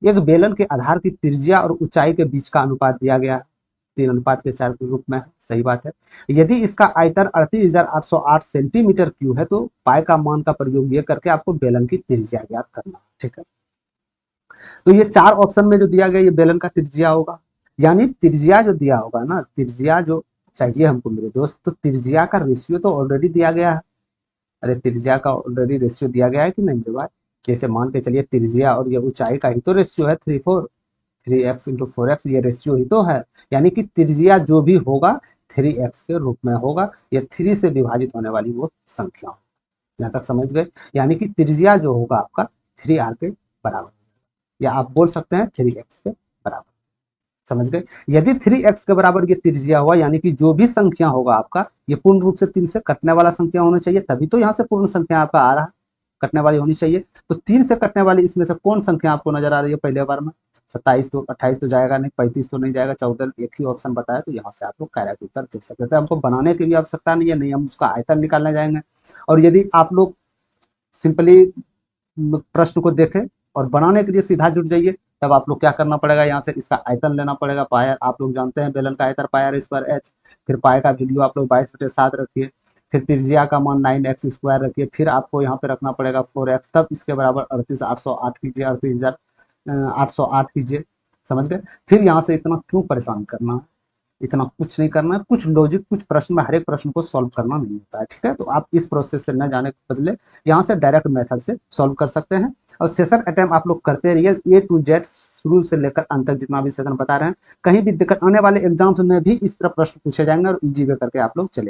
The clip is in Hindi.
एक बेलन के आधार की त्रिज्या और ऊंचाई के बीच का अनुपात दिया गया है, 3:4 के रूप में है, सही बात है। यदि इसका आयतन 38,808 सेंटीमीटर क्यूब है तो पाई का मान का प्रयोग ये करके आपको बेलन की त्रिज्या ज्ञात करना है, ठीक है। तो ये 4 ऑप्शन में जो दिया गया ये बेलन का त्रिज्या होगा, यानी त्रिज्या जो दिया होगा ना, त्रिज्या जो चाहिए हमको मेरे दोस्त, तो त्रिज्या का रेशियो तो ऑलरेडी दिया गया है। अरे त्रिज्या का ऑलरेडी रेशियो दिया गया है कि नहीं मेरे भाई। जैसे मान के चलिए त्रिज्या और ये ऊंचाई का ही तो रेशियो है 3x इंटू 4x, ये रेशियो ही तो है। यानी कि त्रिज्या जो भी होगा 3x के रूप में होगा, ये 3 से विभाजित होने वाली वो संख्या, यहाँ तक समझ गए। यानी कि त्रिज्या जो होगा आपका 3r के बराबर, या आप बोल सकते हैं 3x के बराबर, समझ गए। यदि 3x के बराबर ये त्रिज्या हुआ, यानी कि जो भी संख्या होगा आपका ये पूर्ण रूप से 3 से कटने वाला संख्या होना चाहिए, तभी तो यहाँ से पूर्ण संख्या आपका आ रहा है, कटने वाली होनी चाहिए। तो 3 से कटने वाली इसमें से कौन संख्या आपको नजर आ रही है पहले बार में? 27 तो 28 तो जाएगा नहीं, 35 तो नहीं जाएगा, 14 एक ही ऑप्शन बताया, तो यहाँ से आप लोग करेक्ट उत्तर दे सकते थे। हमको बनाने की भी आवश्यकता नहीं है, नहीं हम उसका आयतन निकालने जाएंगे। और यदि आप लोग सिंपली प्रश्न को देखें और बनाने के लिए सीधा जुट जाइए, तब आप लोग क्या करना पड़ेगा, यहाँ से इसका आयतन लेना पड़ेगा, पायर आप लोग जानते हैं बेलन का आयतन पायर स्क्वायर एच, फिर पाए का वैल्यू आप लोग 22/7 रखिए, फिर त्रिज्या का मान 9x² रखिए, फिर आपको यहाँ पे रखना पड़ेगा 4x, तब इसके बराबर 38,808 कीजिए, 38,808 कीजिए, समझ गए। फिर यहाँ से इतना क्यों परेशान करना है, इतना कुछ नहीं करना है, कुछ लॉजिक, कुछ प्रश्न में हर एक प्रश्न को सॉल्व करना नहीं होता है, ठीक है। तो आप इस प्रोसेस से न जाने के बदले यहाँ से डायरेक्ट मेथड से सॉल्व कर सकते हैं। और सेशन अटेम्प्ट आप लोग करते रहिए, A to Z शुरू से लेकर अंत तक जितना भी सेशन बता रहे हैं, कहीं भी दिक्कत आने वाले एग्जाम्स में भी इस तरह प्रश्न पूछे जाएंगे और इजी वे करके आप लोग चले